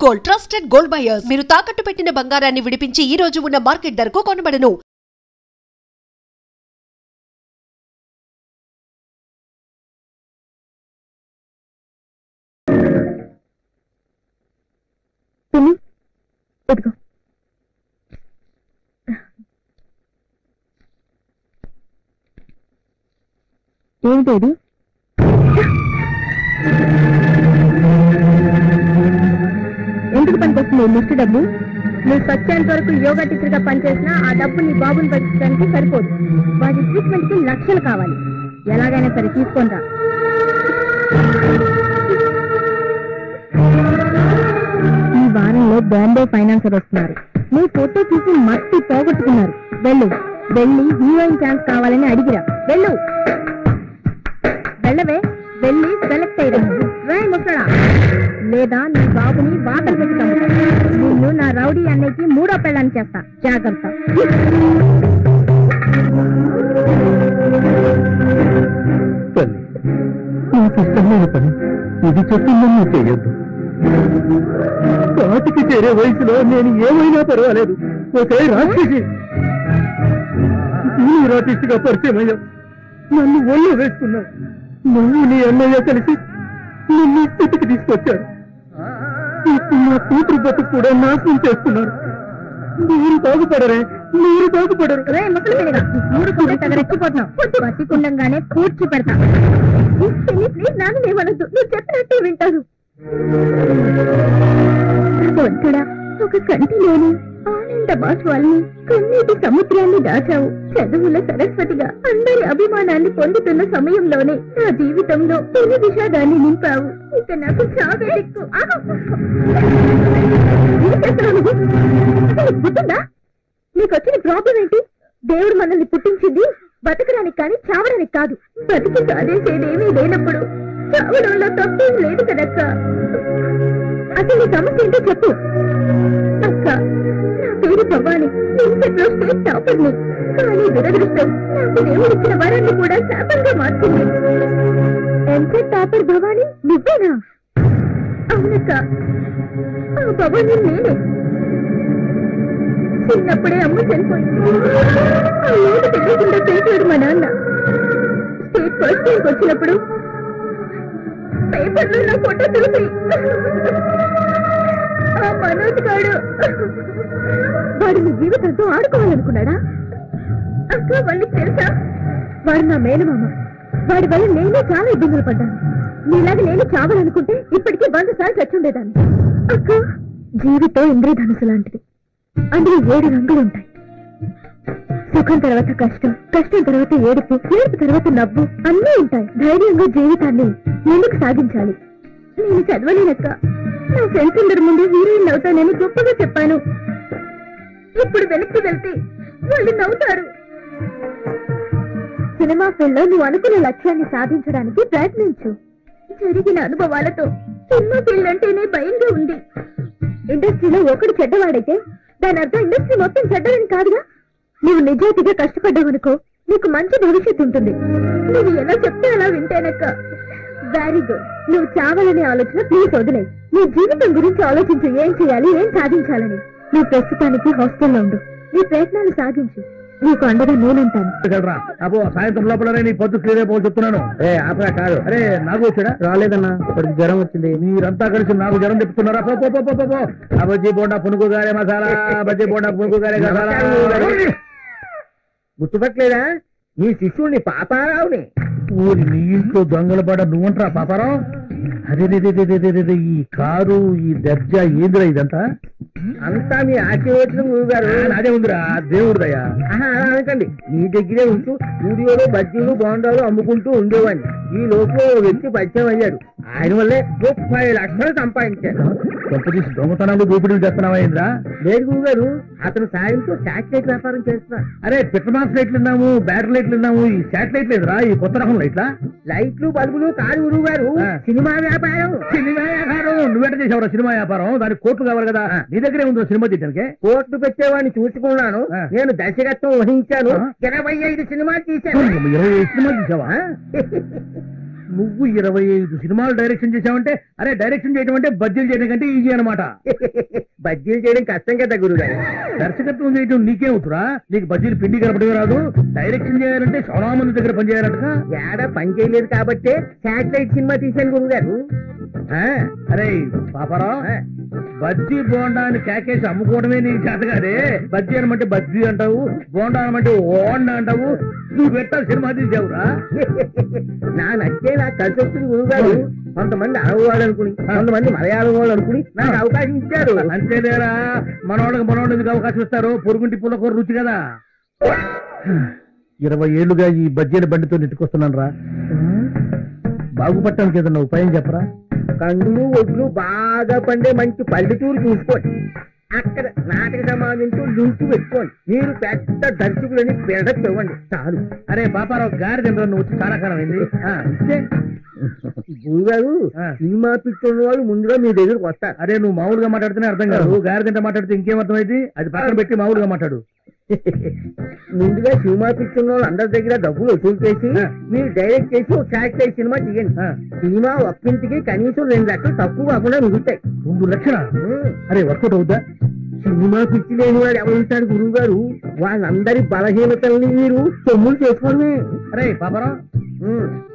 Gold trusted gold buyers. మీరు తాకట్టు పెట్టిన బంగారాన్ని విడిపించి ఈ రోజు ఉన్న మార్కెట్ ధరకు కొనబడను. ఏమిటది? ఎందుకు పనికొస్తుంది ముష్టి డబ్బు? నువ్వు సత్యాంత వరకు యోగా టీచర్ గా పనిచేసినా ఆ డబ్బు నీ బాబుని పరీక్షించడానికి సరిపోదు. వాటి ట్రీట్మెంట్ కి లక్షలు కావాలి. ఎలాగైనా సరే తీసుకుంటా. ఈ వారంలో బాంబే ఫైనాన్సర్ వస్తున్నారు. నీ ఫోటో చూసి మట్టి పోగొట్టుకున్నారు. వెళ్ళి హీరోయిన్ ఛాన్స్ కావాలని అడిగిరా. వెళ్ళవే, వెళ్ళి సెలెక్ట్ అయ్యి ముసడా, లేదా నీ బాబుని బాధలు పెట్టుతాను. నిన్ను నా రౌడీ అన్నయ్యకి మూడో పెళ్ళాన్ని చేస్తా. జాగ్రత్త. నాకు ఇష్టమైన పని ఇది చెప్పిందని చేయొద్దు. పాటికి చేరే వయసులో నేను ఏమైనా పర్వాలేదు. ఒకే రాక్షసి ఆర్టిస్ట్ గా పరిచయం అయ్యా. నన్ను ఒళ్ళు వేసుకున్నావు. నువ్వు నీ అన్నయ్య కలిసి నిన్ను స్థితికి తీసుకొచ్చారు. ఇప్పుడు నా కూతురు బతుకు కూడా నాశనం చేస్తున్నారు. మీరు బాగుపడరు. బతికుండగానే పూడ్చి పెడతా. ప్లీజ్ నాన్న ఏమనద్దు. నువ్వు చెప్పినట్టే వింటాను. ఒక కంటి లేని ఆనంద బాష్పాల్ని, కన్నీటి సముద్రాన్ని దాచావు. చదువుల సరస్వతిగా అందరి అభిమానాన్ని పొందుతున్న సమయంలోనే నా జీవితంలో తొలి విషాదాన్ని నింపావు. ఇక నాకు చావే దిక్కు. గుర్తుందా? నీకు వచ్చిన ప్రాబ్లం ఏంటి? దేవుడు మనల్ని పుట్టించింది బతకడానికి కానీ చావడానికి కాదు. బతికి సాధించేదేమీ లేనప్పుడు చావడంలో తప్పేం లేదు కదక్క. అసలు నీ సమస్య ఏంటో చెప్పు అక్క. నా పేరు భవాని. ఇంట్లో స్టేట్ టాపర్ని. కానీ దురదృష్టం నాకు దేవుడిచ్చిన వరాన్ని కూడా శాపంగా మార్చింది. ఎంసెట్ టాపర్ భవాని నువ్వేనా? అవునక్క, ఆ భవాని నేనే. చిన్నప్పుడే అమ్మ చనిపోయింది. ఆ ఏడు తెలియకుండా పెంచాడు మా నాన్న. స్టేట్ ఫస్ట్ ర్యాంక్ వచ్చినప్పుడు పేపర్లో నా ఫోటో చూసి ఆ మనోజ్ గాడు వాడు నీ జీవితంతో ఆడుకోవాలనుకున్నాడా? అక్క వాళ్ళకి తెలుసా? వాడు నా మేనమామ. వాడి వల్ల నేనే చాలా ఇబ్బందులు పడ్డాను. నీలాగా నేను చావాలనుకుంటే ఇప్పటికీ 100 సార్లు చచ్చుండేదాన్ని. అక్క, జీవితం ఇంద్రధనుసు లాంటిది. అందులో 7 రంగులుంటాయి. సుఖం తర్వాత కష్టం, కష్టం తర్వాత ఏడుపు, ఏడుపు తర్వాత నవ్వు అన్నీ ఉంటాయి. ధైర్యంగా జీవితాన్ని ముందుకు సాగించాలి. నేను చదవలేనక్క. నా ఫ్రెండ్స్ అందరి ముందు హీరోయిన్ అవుతానని గొప్పగా చెప్పాను. ఇప్పుడు వెనక్కి వెళ్తే వాళ్ళు నవ్వుతారు. సినిమా ఫీల్డ్ లో నువ్వు అనుకున్న లక్ష్యాన్ని సాధించడానికి ప్రయత్నించు. జరిగిన అనుభవాలతో సినిమా ఫీల్డ్ అంటేనే భయంగా ఉంది. ఇండస్ట్రీలో ఒకడు చెడ్డవాడైతే దాని అర్థం ఇండస్ట్రీ మొత్తం చెడ్డదని కాదుగా. నువ్వు నిజాయితీగా కష్టపడ్డావనుకో, నీకు మంచి భవిష్యత్తు ఉంటుంది. నువ్వు ఎలా చెప్తే అలా వింటేనక్క. Very good. నువ్వు చావాలనే ఆలోచన ప్లీజ్ వదిలే. నీ జీవితం గురించి ఆలోచించు. ఏం చేయాలి, ఏం సాధించాలని. నువ్వు ప్రస్తుతానికి హాస్టల్లో ఉండు. నీ ప్రయత్నాలు సాగించు. నీకు అండగా నేనుంటాను. సాయంత్రం లోపల నీ పొద్దు క్లియర్ అయిపోయి చెప్తున్నాను. కాదు. అరే నాకు వచ్చాడా? రాలేదన్నా, ఇప్పటికి జ్వరం వచ్చింది. మీరంతా కలిసి నాకు జ్వరం చెప్తున్నారా? బజ్జీ బోండా పునుగు గారే మసాలా, బజ్జీ బోండా పునుగు గారే మసాలా. గుర్తుపట్టలేదా? నీ శిష్యుడిని పాపారావుని. ఊరి నీ ఇంట్లో దొంగలు పడ నువ్వంటరా పాపారావు? అదే ఈ కారు, ఈ దర్జా ఏందిరా ఇదంతా? అంతా మీ ఆశీర్వచనం గురుగారు. అదే ఉందిరా దేవుడిదయ్యా. అలా అనకండి. మీ దగ్గరే ఉంటూ స్టూడియోలో బజ్జీలు బోండాలు అమ్ముకుంటూ ఉండేవాడిని. ఈ లోపల ఓ వ్యక్తి పరిచయం అయ్యాడు. ఆయన వల్లే 30 లక్షలు సంపాదించాడు. కొంపదీసి దొంగతనాలు దోపిడీలు చేస్తున్నావా ఏంద్రా? లేదు గురుగారు, అతను సాయంతో శాటిలైట్ వ్యాపారం చేస్తున్నారు. అరే పెట్రోమాక్స్ లైట్లు విన్నాము, బ్యాటరీ లైట్లు విన్నాము. ఈ శాటిలైట్ లేదురా? ఈ కొత్త రకం లైట్లా? లైట్లు బల్బులు కాదు గురువు గారు, సినిమా వ్యాపారం. సినిమా వ్యాపారం? నువ్వెట చేసావురా సినిమా వ్యాపారం? దానికి కోట్లు కావాలి కదా. నీ దగ్గరే ఉందో సినిమా తీయడానికి. కోట్లు పెట్టేవాడిని చూసుకున్నాను. నేను దర్శకత్వం వహించాను. 25 సినిమాలు తీశాను. 25 సినిమాలు తీసావా? నువ్వు 25 సినిమాలు డైరెక్షన్ చేసావంటే, అరే డైరెక్షన్ చేయడం అంటే బజ్జీలు చేయడం కంటే ఈజీ అనమాట. బజ్జీలు చేయడం కష్టం కదా గురుగారు. దర్శకత్వం చేయడం నీకేమవుతురా? నీకు బజ్జీలు పిండి కలపడమే రాదు. డైరెక్షన్ చేయాలంటే చాలా మంది దగ్గర పని చేయాలంట. ఏడా పని చేయలేదు కాబట్టి శాటిలైట్ సినిమా తీశాను గురుగారు. అరే పాపారావు, బజ్జీ బోండా అని కేకేసి అమ్ముకోవడమే నీకు చేత కాదే. బజ్జీ అనమంటే బజ్జీ అంటావు, బోండా అనమంటే ఓండా అంటావు. నువ్వు పెట్టా సినిమా తీసావురా. నా నచ్చే నాకు కలిసి వస్తుంది గురుగారు. కొంతమంది అరవై వాళ్ళు అనుకుని, కొంతమంది మలయాళం వాళ్ళు అనుకుని నాకు అవకాశం ఇచ్చారు. అంతేలేరా, మనవాళ్ళకి ఎందుకు అవకాశం ఇస్తారు? పొరుగుంటి పుల్లకూర రుచి కదా. 20 ఏళ్లుగా ఈ బజ్జీల బండితో నెట్టుకొస్తున్నాను రా. బాగుపడటానికి ఏదన్నా ఉపాయం చెప్పరా? కందులు ఒడ్లు బాగా పండే మంచి పల్లెటూరు చూసుకోండి. అక్కడ నాటక సమాజంతో లింకు పెట్టుకోండి. మీరు పెద్ద దర్శకులని బిల్డప్ ఇవ్వండి చాలు. అరే పాపారావు గారి తింటారు, నువ్వు వచ్చి చాలా కాలం అయింది. గురుగారు, సినిమా పిచ్చున్న వాళ్ళు ముందుగా మీ దగ్గరకు వస్తారు. అరే నువ్వు మామూలుగా మాట్లాడితేనే అర్థం కాదు, గారి తింట మాట్లాడితే ఇంకేం అర్థమైంది? అది పక్కన పెట్టి మామూలుగా మాట్లాడు. ముందుగా సినిమా పిచ్చున్న వాళ్ళు అందరి దగ్గర డబ్బులు వసూలు చేసి మీరు డైరెక్ట్ చేసి ఒక శాటిలైట్ సినిమా తీయండి. సినిమా ఒక్కింటికి కనీసం 2 లక్షలు తక్కువ కాకుండా మిగులుతాయి. 2 లక్షలా? అరే వర్కౌట్ అవుద్దా? సినిమా పిచ్చి లేని వాడు ఎవరుంటారు గురువు గారు? వాళ్ళందరి బలహీనతల్ని మీరు సొమ్ములు చేసుకోవడమే. అరే పాపారావు,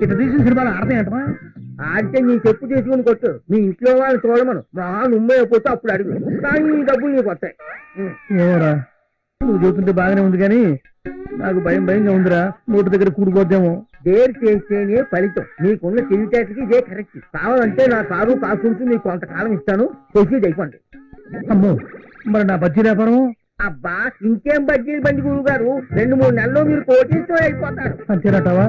ఇట్లా తీసిన సినిమాలు ఆడతాయి అంటమా? ఆడితే నీ చెప్పు చేసుకుని కొట్టు. మీ ఇంట్లో వాళ్ళు చూడమను. మా నుమ్మే అయిపోతే అప్పుడు అడుగు. కానీ ఈ డబ్బులు నీకు వస్తాయి. ఏమోరా, నువ్వు చూస్తుంటే బాగానే ఉంది కానీ నాకు భయంగా ఉందిరా. నోటి దగ్గర కూడిపోద్దేమో. డేర్ చేస్తేనే ఫలితం. నీకున్న తెలివితేటకి ఇదే కరెక్ట్. కావాలంటే నా కారు కాసుకుంటూ నీకు కొంతకాలం ఇస్తాను. ప్రొసీడ్ అయిపోండి. అమ్మో, మరి నా బజ్జీ వ్యాపారం? అబ్బా, ఇంకేం బడ్జీలు బండి గురువు గారు. 2-3 నెలల్లో మీరు కోటీతో అయిపోతారు. అంతేనటావా?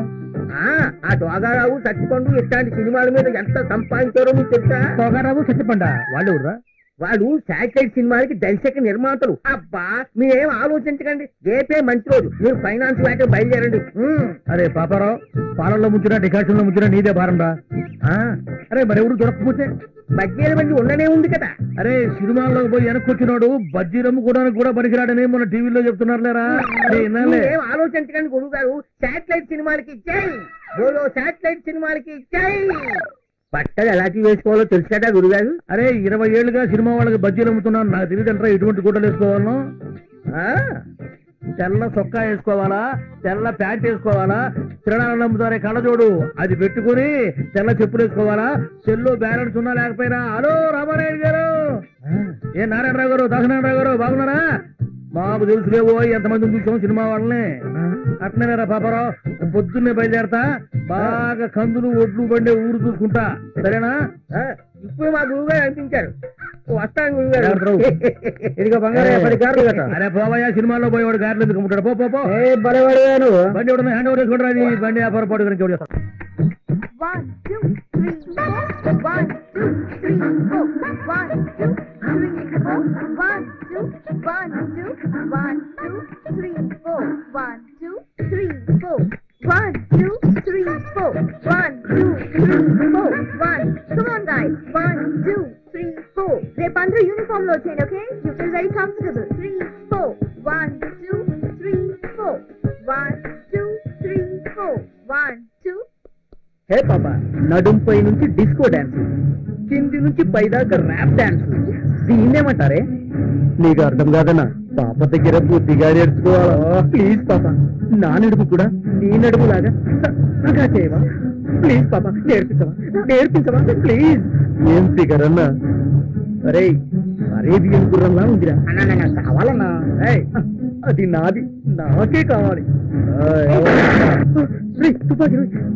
ఆ దోగారావు, సత్తిపండు ఇట్లాంటి సినిమాల మీద ఎంత సంపాదించారో మీకు తెలుసా? దోగారావు, సత్తిపండ వాళ్ళు ఎవరురా? వాడు శాటిలైట్ సినిమాలకి దర్శక నిర్మాతలు. అబ్బా, మీరేం ఆలోచించకండి. రేపే మంచి రోజు. మీరు ఫైనాన్స్ వేట బయలుదేరండి. అరే పాపారావు, పాలల్లో ముంచినా డికాషన్ లో ముంచినా నీదే భారం రా. అరే మరెవరు దొరకకపోతే? బజ్జీల బండి ఉండనే ఉంది కదా. అరే సినిమాల్లోకి పోయి వెనక్కొచ్చినాడు బజ్జీ రమ్ముకోవడానికి కూడా పనికిరాడని మన టీవీలో చెప్తున్నారు లేరా. ఏం ఆలోచించకండి గురువు గారు. శాటిలైట్ సినిమాలకి జై బోలో, శాటిలైట్ సినిమాలకి జై. బట్టలు ఎలాంటి వేసుకోవాలో తెలుసు కదా గురుగారు. అరే 20 ఏళ్లుగా సినిమా వాళ్ళకి బజ్జీలు అమ్ముతున్నాను. నాకు తెలియదంటారా ఎటువంటి గుడ్డలు వేసుకోవాలను? తెల్ల సొక్కా వేసుకోవాలా, తెల్ల ప్యాంట్ వేసుకోవాలా, తిరణాలను అమ్ముతారే కళ్ళజోడు అది పెట్టుకుని తెల్ల చెప్పులు వేసుకోవాలా, సెల్లో బ్యాలెన్స్ ఉన్నా లేకపోయినా. హలో రామారాయుడు గారు, ఏ నారాయణరావు గారు, దాసనారాయణరావు గారు బాగున్నారా? మాకు తెలుసులేవో ఎంతమంది చూసాం సినిమా వాళ్ళని. అట్నేరా పాపారావు, పొద్దున్నే బయలుదేరతా. బాగా కందులు ఒడ్లు బండే ఊరు చూసుకుంటా, సరేనా? ఇప్పుడు మా గురువు గారు అనిపించారు. వస్తాను గురువు గారు. ఇదిగో బంగారు 10 కార్లు కదా. అరే పోవయ్యా, సినిమాల్లో పోయేవాడు గార్లు ఎందుకు అమ్ముతాడు? పో బలవాడు బండి ఎవడన్నా హ్యాండ్ ఓవర్ చేసుకుంటారు. అది బండి వ్యాపారం పాటు గురించి ఎవరు? 1 2 3 4 1 2 3 4 1 2 3 4 1 2 1 2 1 2 3 4 1 2 3 4 1 2 3 4 1 2 3 4 1. Come on guys. 1 2 3 4. రేపు అందరూ యూనిఫామ్ లో వచ్చేయండి. Okay, you feel very comfortable. 3 4 1 2 3 4 1 2 3 4 1 2. హే పాపా, నడుంపై నుంచి డిస్కో డాన్స్, కింది నుంచి పైదాకా ర్యాప్ డాన్స్. దీన్నేమంటారే? నీకు అర్థం కాదన్నా. పాప దగ్గర బుద్ధిగా నేర్చుకోవాలా? ప్లీజ్ పాపా, నా నడుపు కూడా నీ నడుపు లాగా సన్నగా చేయవా? ప్లీజ్ పాపా, నేర్పించవా ప్లీజ్. ఏం ఫిగర్ అన్నా? అరే అరేబియన్ గుర్రంలా ఉందిరా. కావాలన్నా? అది నాది, నాకే కావాలి.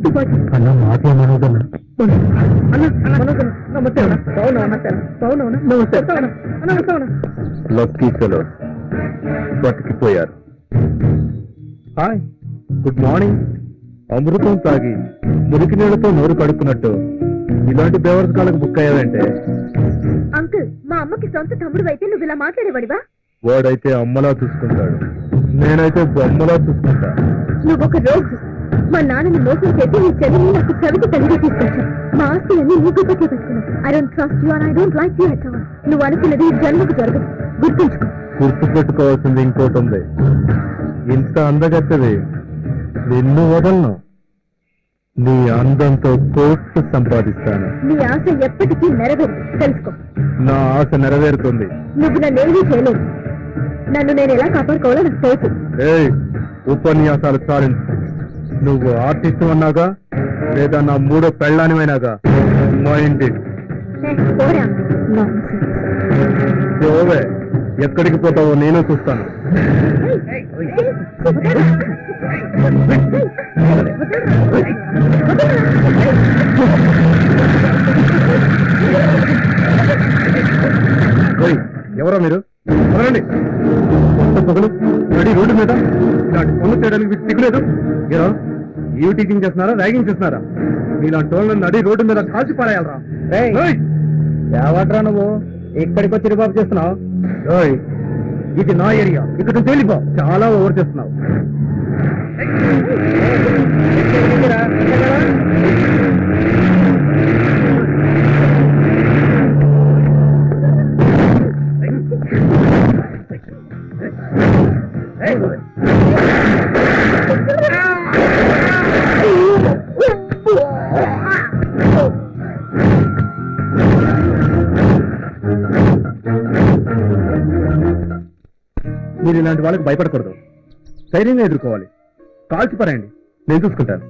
తుపాకీ అన్న మాకేమనోదన్నా. నమస్తే అన్న. బాగున్నా? నమస్తే. లక్కీ ఫెలో బతికిపోయారు. Hi, good morning. అమృతం తాగి మురికి నీళ్లతో నోరు కడుపునట్టు ఇలాంటి బేవర్స్ కాళ్ళకు బుక్ అయ్యావంటే? అంకుల్, మా అమ్మకి సొంత తమ్ముడు అయితే నువ్వు ఇలా మాట్లాడేవాడివా? వాడైతే అమ్మలా చూసుకుంటాడు, నేనైతే బొమ్మలా చూసుకుంటా. నువ్వొక రోజు మా నాన్నని మోసం చేసి నీ చెల్లిని నాకు చవిటి తల్లిగా తీసుకొచ్చావు. మా ఆస్తులన్నీ నీ గుప్పకే పెట్టుకున్నావు. I don't trust you and I don't like you at all. నువ్వు అనుకున్నది జన్మకు జరగదు, గుర్తుంచుకో. గుర్తు పెట్టుకోవాల్సింది ఇంకోటి ఉంది. ఇంత అందగత్తది నిన్ను వదలను. నీ అందంతో కోట్లు సంపాదిస్తాను. నీ ఆశ ఎప్పటికీ నెరవేరు తెలుసుకో. నా ఆశ నెరవేరుతుంది. నువ్వు నన్నేమీ చేయలేవు. నన్ను నేను ఎలా కాపాడుకోవాలో నాకు తెలుసు. ఏయ్, ఉపన్యాసాలు చాలించు. నువ్వు ఆర్టిస్ట్ అన్నాగా లేదా నా మూడో పెళ్ళానివైనాగా మైండ్ పోరా. ఓవే, ఎక్కడికి పోతావో నేను చూస్తాను. ఎవరో మీరు ఎవరండి? పొగలు నడి రోడ్డు మీద ఇలాంటి పనులు చేయడానికి మీకు సిగ్గులేదు? ఏరో ఈవ్ టీచింగ్ చేస్తున్నారా, ర్యాగింగ్ చేస్తున్నారా? మీలాంటి వాళ్ళని నడి రోడ్డు మీద కాల్చి పారేయాలరా? ఏవట్రా నువ్వు ఇక్కడికి వచ్చి రిబాబు చేస్తున్నావు? ఇది నా ఏరియా, ఇక్కడ తేలిపో. చాలా ఓవర్ చేస్తున్నావు. మీరు ఇలాంటి వాళ్ళకి భయపడకూడదు, ధైర్యంగా ఎదుర్కోవాలి. కాల్చి పారేయండి, నేను చూసుకుంటాను.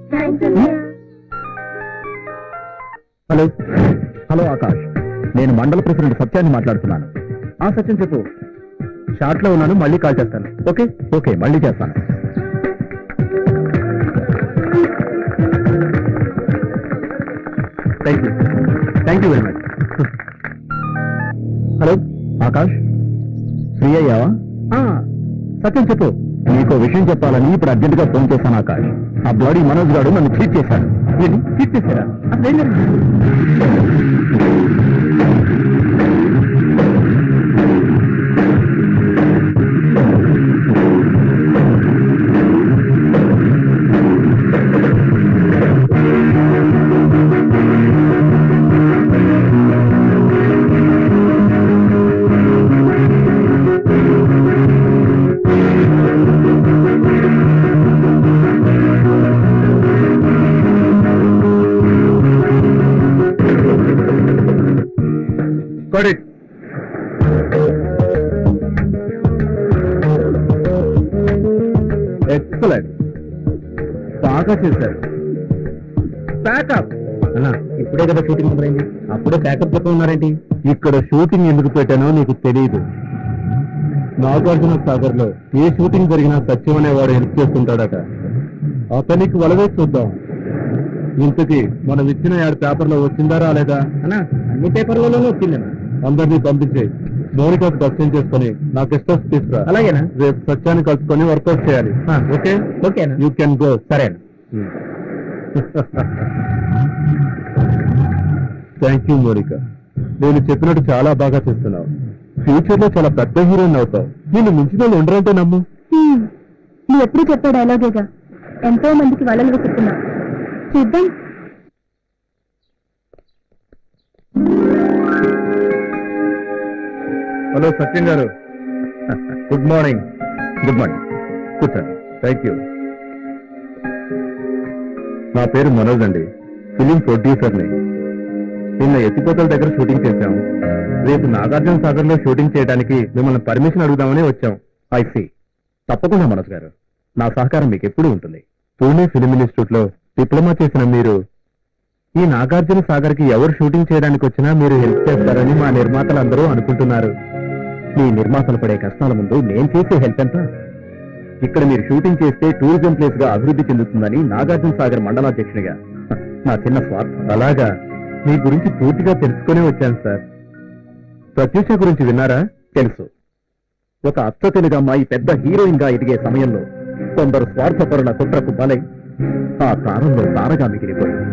హలో హలో ఆకాష్, నేను మండల ప్రెసిడెంట్ సత్యాన్ని మాట్లాడుతున్నాను. ఆ సత్యం చెప్పు. షార్ట్ లో ఉన్నాను, మళ్ళీ కాల్ చేస్తాను. ఓకే ఓకే, మళ్ళీ చేస్తాను. Thank you very much. Hello Akash, free అయ్యావా? సత్యం చెప్పు. నీకో విషయం చెప్పాలని ఇప్పుడు అర్జెంట్ గా ఫోన్ చేశాను ఆకాష్. ఆ బాడీ మనోజ్ గారు నన్ను చీట్ చేశాడు. చీట్ చేశారా? అసలు ఎక్సలెంట్, బాగా చేశారు. ప్యాకప్ అన్నా, ఇప్పుడే కదా షూటింగ్ మొదలైంది, అప్పుడే ప్యాకప్ చెప్పి ఉన్నారేంటి? ఇక్కడ షూటింగ్ ఎందుకు పెట్టానో నీకు తెలియదు. నాగార్జున సాగర్ లో ఏ షూటింగ్ జరిగినా సత్యం అనేవాడు హెల్ప్ చేస్తుంటాడట. అతనికి వలవే చూద్దాం. ఇంతకీ మనం ఇచ్చిన యాడ్ పేపర్లో వచ్చిందా రాలేదా? అన్నా, అన్ని పేపర్లలోనూ వచ్చిందన్నా. అందరినీ పంపించే మౌనికాకు దర్శనం చేసుకుని నా గెస్ట్ హౌస్ తీసుకురా. అలాగేనా? రేపు సత్యాన్ని కలుసుకొని వర్కౌట్ చేయాలి. ఓకే ఓకేనా? You can go. సరేనా? థ్యాంక్ యూ మౌనిక, నేను చెప్పినట్టు చాలా బాగా చేస్తున్నావు. ఫ్యూచర్ లో చాలా పెద్ద హీరోయిన్ అవుతావు. నేను మించిన వాళ్ళు ఉండరంటే నమ్ము. నువ్వు ఎప్పుడు చెప్పే డైలాగేగా, ఎంతో మందికి వలలు వెతుకున్నా. చూద్దాం. హలో సత్యం గారు, గుడ్ మార్నింగ్. గుడ్ మార్నింగ్, కూర్చోండి. Thank you. నా పేరు మనోజ్ అండి, ఫిలిం ప్రొడ్యూసర్ని. నిన్న ఎత్తిపోతల దగ్గర షూటింగ్ చేశాం. రేపు నాగార్జున సాగర్ లో షూటింగ్ చేయడానికి మిమ్మల్ని పర్మిషన్ అడుగుదామని వచ్చాం. ఐసీ. తప్పకుండా మనోజ్ గారు, నా సహకారం మీకు ఎప్పుడూ ఉంటుంది. పూణే ఫిలిం ఇన్స్టిట్యూట్ లో డిప్లొమా చేసిన మీరు ఈ నాగార్జున సాగర్ కి ఎవరు షూటింగ్ చేయడానికి వచ్చినా మీరు హెల్ప్ చేస్తారని మా నిర్మాతలందరూ అనుకుంటున్నారు. మీ నిర్మాతలు పడే కష్టాల ముందు నేను చేసే హెల్ప్ ఎంత? ఇక్కడ మీరు షూటింగ్ చేస్తే టూరిజం ప్లేస్ గా అభివృద్ధి చెందుతుందని నాగార్జున సాగర్ మండలాధ్యక్షునిగా నా చిన్న స్వార్థం. అలాగా మీ గురించి పూర్తిగా తెలుసుకునే వచ్చాను సార్. ప్రత్యూష గురించి విన్నారా? తెలుసు. ఒక అత్త తెలుగు అమ్మాయి పెద్ద హీరోయిన్ గా ఎదిగే సమయంలో కొందరు స్వార్థపరుల కుట్రకు బలై ఆ తారంలో తారగా మిగిలిపోయింది.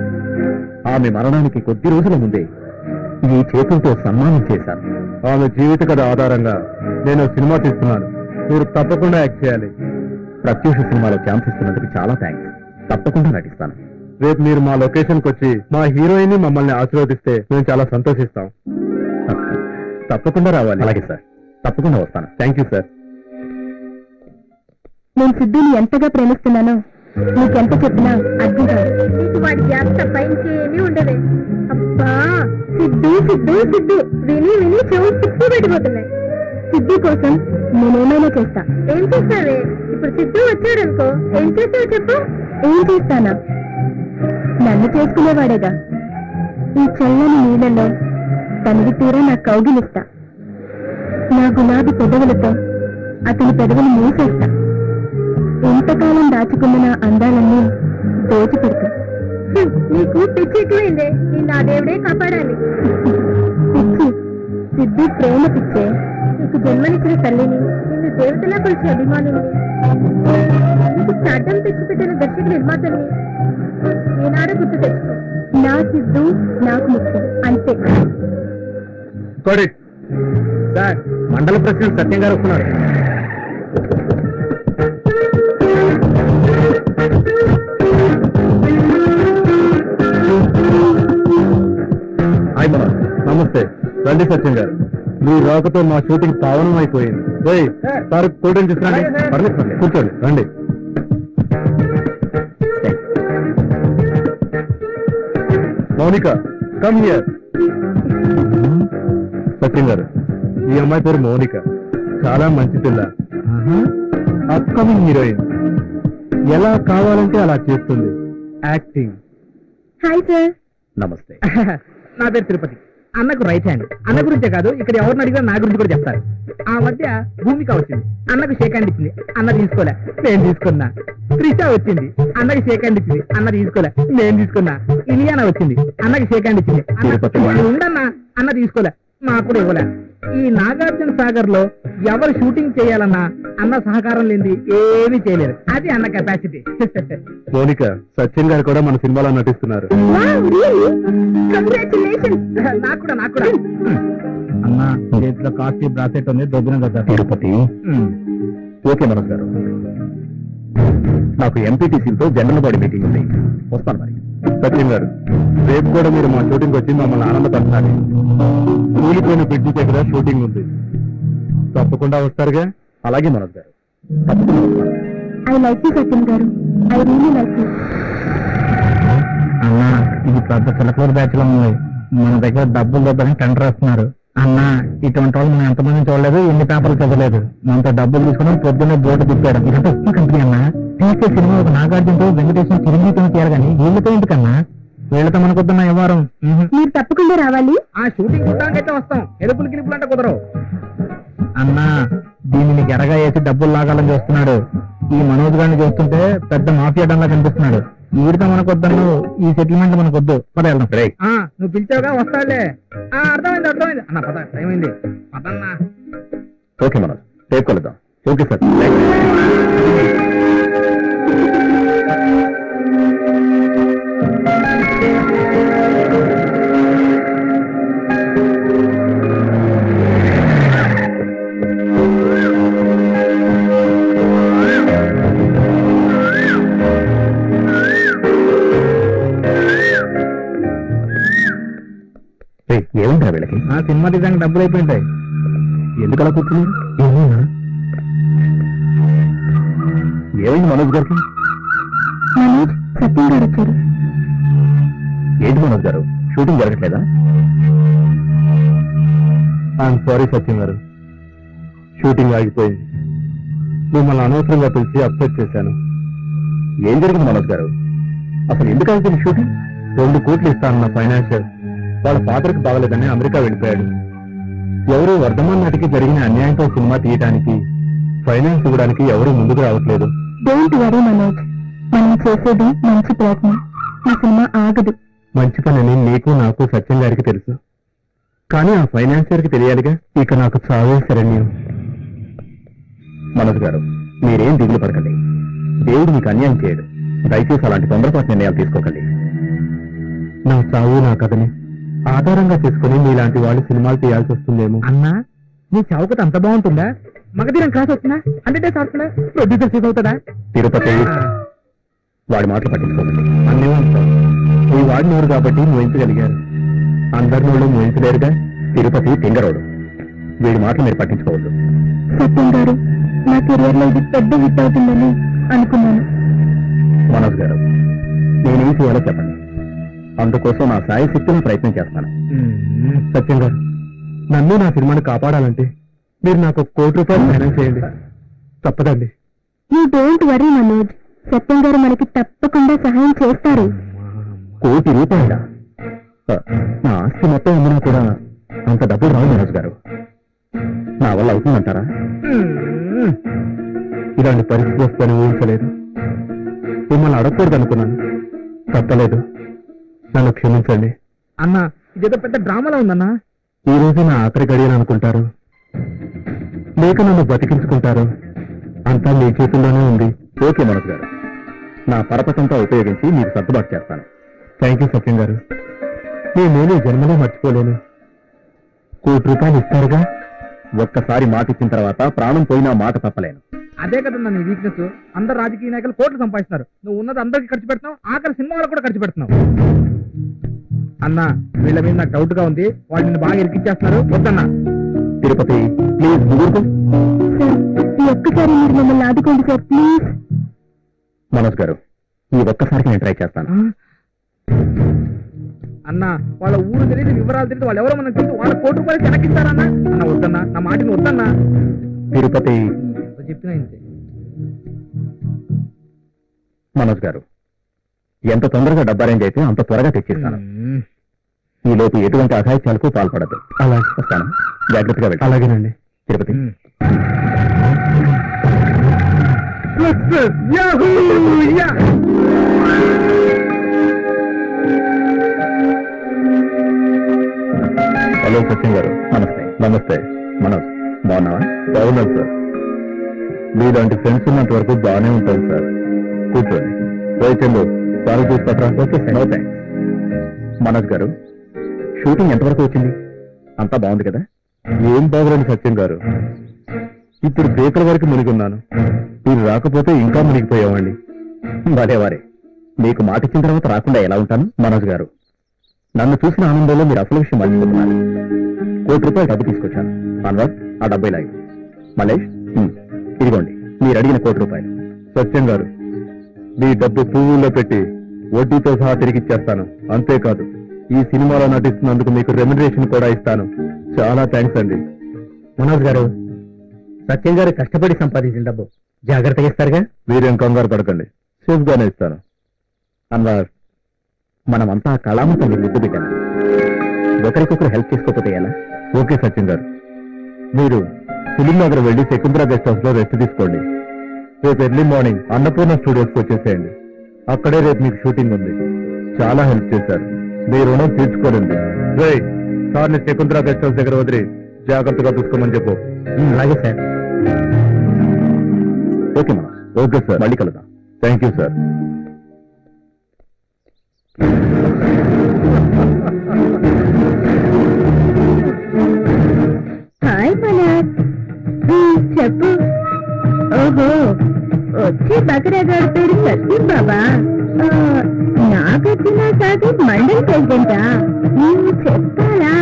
ఆమె మరణానికి కొద్ది రోజుల ముందే ఈ చేతులతో సన్మానం చేశాను. ఆమె జీవిత కథ ఆధారంగా నేను సినిమా తీస్తున్నాను. మీరు తప్పకుండా యాక్ట్ చేయాలి. ప్రత్యూష సినిమాలో ఛాన్స్ ఇస్తున్నందుకు చాలా థ్యాంక్స్. తప్పకుండా నటిస్తాను. రేపు మీరు మా లొకేషన్కి వచ్చి మా హీరోయిన్ మమ్మల్ని ఆశీర్వదిస్తే మేము చాలా సంతోషిస్తాం. తప్పకుండా రావాలి. అలాగే సార్, తప్పకుండా వస్తాను. Thank you sir. నేను సిద్ధుని ఎంతగా ప్రేమిస్తున్నానో నీకెంత చెప్పినా అర్థం కాదు. నీకు వాడి గ్యాప్ తప్ప ఇంకేమీ ఉండవే. అబ్బా సిద్ధు సిద్ధు సిద్ధు విని విని చెవు తిప్పి పెట్టిపోతున్నాయి. సిద్ధు కోసం నేనేమైనా చేస్తా. ఏం చేస్తావే? ఇప్పుడు సిద్ధు వచ్చాడనుకో ఏం చేస్తావు చెప్పు. ఏం చేస్తానా? నన్ను చేసుకునేవాడేగా. ఈ చల్లని నీళ్ళలో తనకి తీరా నా కౌగిలిస్తా. నా గులాబీ పెదవులతో అతని పెదవులు మూసేస్తా. ఎంతకాలం దాచుకున్న నా అందాలన్నీ దోచిపెడతా. నీకు పిచ్చి ఎక్కువైందే. నా దేవుడే కాపాడాలి. పిచ్చి సిద్ధు ప్రేమ పిచ్చే. నీకు జన్మనిచ్చిన తల్లిని, నిన్ను దేవతలా కొలిచే అభిమానిని, నీకు చాటం తెచ్చిపెట్టిన దర్శక నిర్మాతల్ని ఈనాడు గుర్తు తెచ్చుకో. నా సిద్ధు నాకు ముఖ్యం అంతే. సార్, మండల ప్రెసిడెంట్ సత్యం గారు వస్తున్నారు. నమస్తే. రండి సత్యం గారు, మీ రాకతో మా షూటింగ్ పావనం అయిపోయింది. సార్ కూల్ డ్రింక్ తీసుకురండి. పర్లేదు, కూర్చోండి. రండి. Mounika, come here. సత్యం గారు, ఈ అమ్మాయి పేరు మౌనిక. చాలా మంచి పిల్ల. Upcoming heroine. ఎలా కావాలంటే అలా చేస్తుంది యాక్టింగ్. Hi sir. నమస్తే. నా పేరు తిరుపతి. అన్నకు రైట్ హ్యాండ్. అన్న గురించే కాదు, ఇక్కడ ఎవరిని అడిగినా నా గురించి కూడా చెప్తారు. ఆ మధ్య భూమిక వచ్చింది, అన్నకు షేక్ హ్యాండ్ ఇచ్చింది, అన్న తీసుకోలే, నేను తీసుకున్నా. త్రిష వచ్చింది, అన్నకి షేక్ హ్యాండ్ ఇచ్చింది, అన్న తీసుకోలే, నేను తీసుకున్నా. ఇలియానా వచ్చింది, అన్నకి షేక్ హ్యాండ్ ఇచ్చింది, ఉండన్నా, అన్న తీసుకోలే, నాకు కూడా ఇవ్వలే. ఈ నాగార్జున సాగర్ లో ఎవరు షూటింగ్ చేయాలన్నా అన్న సహకారం లేని ఏమీ చేయలేరు. అది అన్న కెపాసిటీ. మౌనిక, సత్యం గారు కూడా మన సినిమాలో నటిస్తున్నారు. నాకు కూడా అన్న చేతిలో కాస్ట్లీ బ్రాసెట్ ఉంది, దొబ్బిన కదా. తిరుపతి. ఓకే మనోజ్ గారు, నాకు ఎంపీటీసీలతో జనరల్ బాడీ మీటింగ్ ఉంది, వస్తాను మరి. సత్యం గారు, రేపు కూడా మీరు మా షూటింగ్ వచ్చి మమ్మల్ని ఆనందపరచాలి. కూలిపోయిన బ్రిడ్జి దగ్గర షూటింగ్ ఉంది, తప్పకుండా వస్తారుగా? అలాగే మనోజ్ గారు, తప్పకుండా వస్తాను. ఐ లైక్ యూ సత్యం గారు. I really like you. అన్నా, ఇది పెద్ద చిలకూరు బ్యాచ్ లో ఉంది. మన దగ్గర డబ్బులు దొబ్బని టెండర్ వేస్తున్నారు. అన్నా, ఇటువంటి వాళ్ళు మనం ఎంతమంది చూడలేదు, ఎన్ని పేపర్లు చదవలేదు. మనతో డబ్బులు తీసుకుని పొద్దున్నే బోర్డు తిప్పాడు. ఇదంతా ఉప్పు కంపెనీ అన్నా. తీసే సినిమా ఒక నాగార్జునతో వెంకటేశ్వర చిరంజీవితో తీయాలి కానీ వీళ్ళతో ఎందుకన్నా? వీళ్ళతో మనకొద్దున్న వ్యవహారం. మీరు తప్పకుండా రావాలి. ఆ షూటింగ్ చూడడానికైతే వస్తాం, ఎరుపులు గిలుపులు అంటే కుదరవు. అన్నా, దీన్ని నీకు ఎరగా వేసి డబ్బులు లాగాలని చూస్తున్నాడు. ఈ మనోజ్ గారిని చూస్తుంటే పెద్ద మాఫియా డంలా కనిపిస్తున్నాడు. వీడితో మనకొద్దను, ఈ సెటిల్మెంట్ మనకొద్దు. పద వెళ్దాం. నువ్వు పిలిచావుగా, వస్తాడులే. అర్థమైంది అన్న, పద, టైం అయింది. పదన్నా. ఓకే మనోజ్, రేపు కలుద్దాం. Okay sir. ఏముంటారా వీళ్ళకి? సినిమా తీసానికి డబ్బులు అయిపోయింటాయి. ఎందుకు అలా కూర్చున్నారు? ఏమైంది మనోజ్ గారికి? మనోజ్, సత్యం గారు వచ్చారు. ఏంటి మనోజ్ గారు, షూటింగ్ జరగట్లేదా? ఐఎమ్ సారీ సత్యం గారు, షూటింగ్ ఆగిపోయింది. మిమ్మల్ని అనవసరంగా పిలిచి అప్సెట్ చేశాను. ఏం జరిగింది మనోజ్ గారు? అసలు ఎందుకు ఆగిపోయింది షూటింగ్? 2 కోట్లు ఇస్తానన్న ఫైనాన్షియల్ వాళ్ళ ఫాదర్కి బాగలేదని అమెరికా వెళ్ళిపోయాడు. ఎవరు వర్ధమాన్ నటికి జరిగిన అన్యాయంతో సినిమా తీయడానికి ఫైనాన్స్ ఇవ్వడానికి ఎవరు ముందుకు రావట్లేదు. డోంట్ వరీ మనోజ్, మనం చేసేది మంచి ప్రయత్నం. ఈ సినిమా ఆగదు. మంచి పనని నీకు నాకు సత్యం గారికి తెలుసు, కానీ ఆ ఫైనాన్షియర్ కి తెలియాలిగా. ఇక నాకు చావే శరణ్యం. మనోజ్ గారు, మీరేం దిగులు పడకండి. దేవుడు మీకు అన్యాయం చేయడు. దయచేసి అలాంటి తొందరపాటు నిర్ణయాలు తీసుకోకండి. నా చావు నా కథని ఆధారంగా చేసుకుని మీలాంటి వాళ్ళు సినిమాలు తీయాల్సి వస్తుందేమో. అన్నా, నీ చౌకత అంత బాగుంటుందా? మగధీరం క్లాస్ వస్తుందా? 100 days ఆడుతున్నా ప్రొడ్యూసర్ సీట్ అవుతుందా? తిరుపతి, వాడి మాటలు పట్టించుకోకండి. అన్నీ ఉంటాం. ఈ వాడి నోరు కాబట్టి మోయించగలిగారు, అందరి నోళ్ళు మోయించలేరుగా. తిరుపతి తింగరోడు, వీడి మాటలు మీరు పట్టించుకోవద్దు. సత్యం గారు, నా కెరియర్ లో ఇది పెద్ద హిట్ అవుతుందని అనుకున్నాను. మనోజ్ గారు, నేనేం చేయాలో చెప్పండి. అందుకోసం నా సాయశక్తిని ప్రయత్నం చేస్తాను. సత్యం గారు, నన్ను నా సినిమాని కాపాడాలంటే మీరు నాకు ₹1 కోటి ఫైనాన్స్ చేయండి. తప్పదండి. యూ డోంట్ వరీ మనోజ్, సత్యం గారు మనకి తప్పకుండా సహాయం చేస్తారు. ₹1 కోటి? నా ఆస్తి మొత్తం ఉందినా కూడా అంత డబ్బులు రావు మనోజ్ గారు. నా వల్ల అవుతుందంటారా? ఇలాంటి పరిస్థితి వస్తుందని ఊహించలేదు. మిమ్మల్ని అడగకూడదు అనుకున్నాను, తప్పలేదు. నన్ను క్షమించండి. అన్నా, ఇదేదో పెద్ద డ్రామాలో ఉందన్నా. ఈ రోజు నా ఆఖరి గడియని అనుకుంటారు, లేక నన్ను బతికించుకుంటారు. అంతా మీ చేతుల్లోనే ఉంది. ఓకే మనోజ్ గారు, నా పరపతంతా ఉపయోగించి మీకు సర్దుబాటు చేస్తాను. థ్యాంక్ యూ సత్యం గారు. నేను జన్మలో మర్చిపోలేను. ₹1 కోటి ఇస్తారుగా? ఒక్కసారి మాట ఇచ్చిన తర్వాత ప్రాణం పోయినా మాట తప్పలేను. అదే కదన్నా నీ వీక్నెస్. అందరు రాజకీయ నాయకులు కోట్లు సంపాదిస్తున్నారు, నువ్వు ఉన్నది అందరికి ఖర్చు పెడుతున్నావు, ఆఖరి సినిమా వాళ్ళకు కూడా ఖర్చు పెడుతున్నావు. అన్నా, వీళ్ళ మీద నాకు డౌట్ గా ఉంది, వాళ్ళు నిన్ను బాగా ఇరికిచ్చేస్తున్నారు. వద్దన్నా. తిరుపతి ప్లీజ్ ఊరుకో. ఈ ఒక్కసారి మీరు మమ్మల్ని ఆదుకోండి సార్, ప్లీజ్. మనోజ్ గారు, ఈ ఒక్కసారికి నేను ట్రై చేస్తాను. అన్నా, వాళ్ళ ఊరు తెలియదు, వివరాలు తెలియదు, వాళ్ళు ఎవరో మనకు తెలియదు, వాళ్ళ ₹1 కోటి వెనకిస్తారన్నా. అన్న వద్దన్నా, నా మాటని వద్దన్నా. తిరుపతి చెప్పినా ఇంతే. మనోజ్ గారు, ఎంత తొందరగా డబ్బు అరేంజ్ అయితే అంత త్వరగా తెచ్చిస్తాను. ఈ లోపు ఎటువంటి అఘాయిత్యాలకు పాల్పడదు. అలా వస్తాను, జాగ్రత్తగా వెళ్ళి. అలాగేనండి. తిరుపతి హలో సత్యం గారు, నమస్తే. నమస్తే మనోజ్, బాగున్నావా? బాగున్నాను సార్. మీలాంటి ఫ్రెండ్స్ ఉన్నంత వరకు బాగానే ఉంటాను సార్. కూర్చోండి. చందు, సార్ చూసుకుంటారా? Okay sir. No thanks. Manoj గారు, షూటింగ్ ఎంతవరకు వచ్చింది? అంతా బాగుంది కదా? ఏం బాగుంది సత్యం గారు, ఇప్పుడు పేపర్ వరకు మునిగున్నాను. మీరు రాకపోతే ఇంకా మునిగిపోయేవాడిని. వారే మీకు మాట ఇచ్చిన తర్వాత రాకుండా ఎలా ఉంటాను? మనోజ్ గారు, నన్ను చూసిన ఆనందంలో మీరు అసలు విషయం మర్చిపోతున్నారు. ₹1 కోటి డబ్బు తీసుకొచ్చాను. అన్వర్, ఆ డబ్బు ఇలాగే. మలేష్, ఇదిగోండి మీరు అడిగిన ₹1 కోటి. సత్యం గారు, మీ డబ్బు పువ్వుల్లో పెట్టి వడ్డీతో సహా తిరిగిచ్చేస్తాను. అంతేకాదు, ఈ సినిమాలో నటిస్తున్నందుకు మీకు రెమ్యునరేషన్ కూడా ఇస్తాను. చాలా థ్యాంక్స్ అండి. మనోజ్ గారు, సత్యం గారు కష్టపడి సంపాదించిన డబ్బు జాగ్రత్తగా ఇస్తారుగా? మీరేం కంగారు పడకండి, సేఫ్ గానే ఇస్తాను. అన్వర్, మనమంతా కళామంతా ముద్దు పెట్టాను. ఒకరికొకరు హెల్ప్ చేసుకోకపోతే ఎలా? ఓకే సత్యం గారు, మీరు ఫిలిం నగర్ వెళ్ళి శకుంతల గెస్ట్ హౌస్ లో రెస్ట్ తీసుకోండి. రేపు ఎర్లీ మార్నింగ్ అన్నపూర్ణ స్టూడియోస్కి వచ్చేసేయండి. అక్కడే రేపు మీకు షూటింగ్ ఉంది. చాలా హెల్ప్ చేశారు, మీ రుణం తీర్చుకోనండి. సార్ని శకుంతల గెస్ట్ హౌస్ దగ్గర వదిలి జాగ్రత్తగా చూసుకోమని చెప్పు. అలాగే సార్. ఓకే మా. ఓకే సార్, మళ్ళీ కలుద్దాం. Thank you sir. Hi Manoj, చెప్పు. ఓహో, వచ్చే బకరాగాడు పేరు సత్యం బాబా. నాగార్జున సాగర్ మండల్ ప్రెసిడెంటా? నేను చెప్పాలా?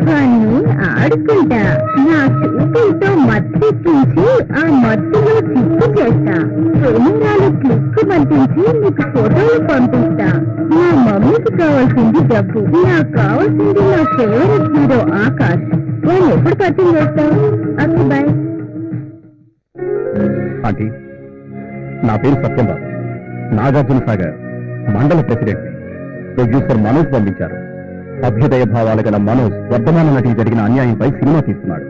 వాణ్ణి ఆడుకుంటా, నా చూపులతో మత్తెక్కించి ఆ మత్తులో చిక్కు చేస్తా. కెమెరాలు క్లిక్ పంపించి నీకు ఫోటోలు పంపిస్తా. నా మమ్మీకి కావాల్సింది డబ్బు, నాకు కావాల్సింది నా ఫేవరెట్ హీరో ఆకాష్. నేను ఎప్పుడు పరిచయం చేస్తావు? Okay bye. ఆంటీ, నా పేరు సత్యం బాబు, నాగార్జున సాగర్ మండల ప్రెసిడెంట్. ప్రొడ్యూసర్ మనోజ్ పంపించారు. అభ్యుదయ భావాలు గల మనోజ్ వర్ధమాన నటికి జరిగిన అన్యాయంపై సినిమా తీస్తున్నాడు.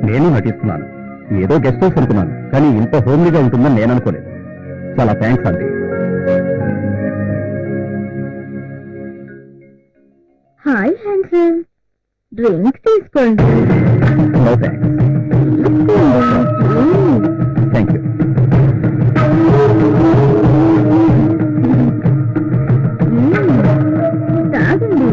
నేను నటిస్తున్నాను. ఏదో గెస్ట్ హౌస్ అనుకున్నాను, కానీ ఇంత హోమ్లీగా ఉంటుందని నేను అనుకోలేదు. చాలా thanks aunty. Hi handsome, drink తీసుకోండి. No thanks. Thank you. తాగండి.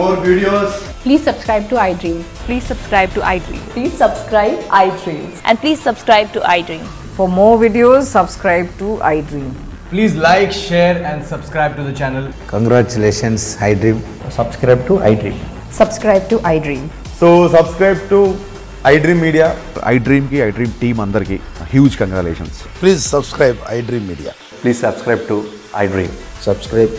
more videos, Please subscribe to iDream. Please subscribe to iDream. Please subscribe iDream. And please subscribe to iDream. For more videos, subscribe to iDream. please like, share and subscribe to the channel. Congratulations, iDream. Subscribe to iDream. Subscribe to iDream. So subscribe to iDream Media. iDream ki iDream team andarki huge congratulations. Please subscribe iDream Media. Please subscribe to iDream. Subscribe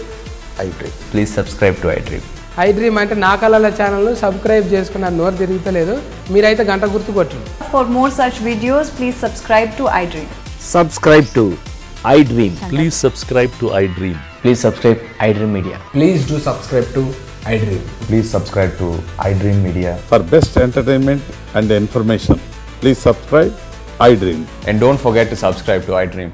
iDream. Please subscribe to iDream. iDream అంటే నా కళల channel subscribe చేసుకున్న నోరు తిరుగుతలేదు మీరైతే గంట గుర్తు కొట్టండి For more such videos, please subscribe to iDream. Subscribe to iDream. Please subscribe to iDream. Please subscribe iDream Media. Please do subscribe to iDream. Please subscribe to iDream Media. For best entertainment and information, please subscribe iDream. And don't forget to subscribe to iDream.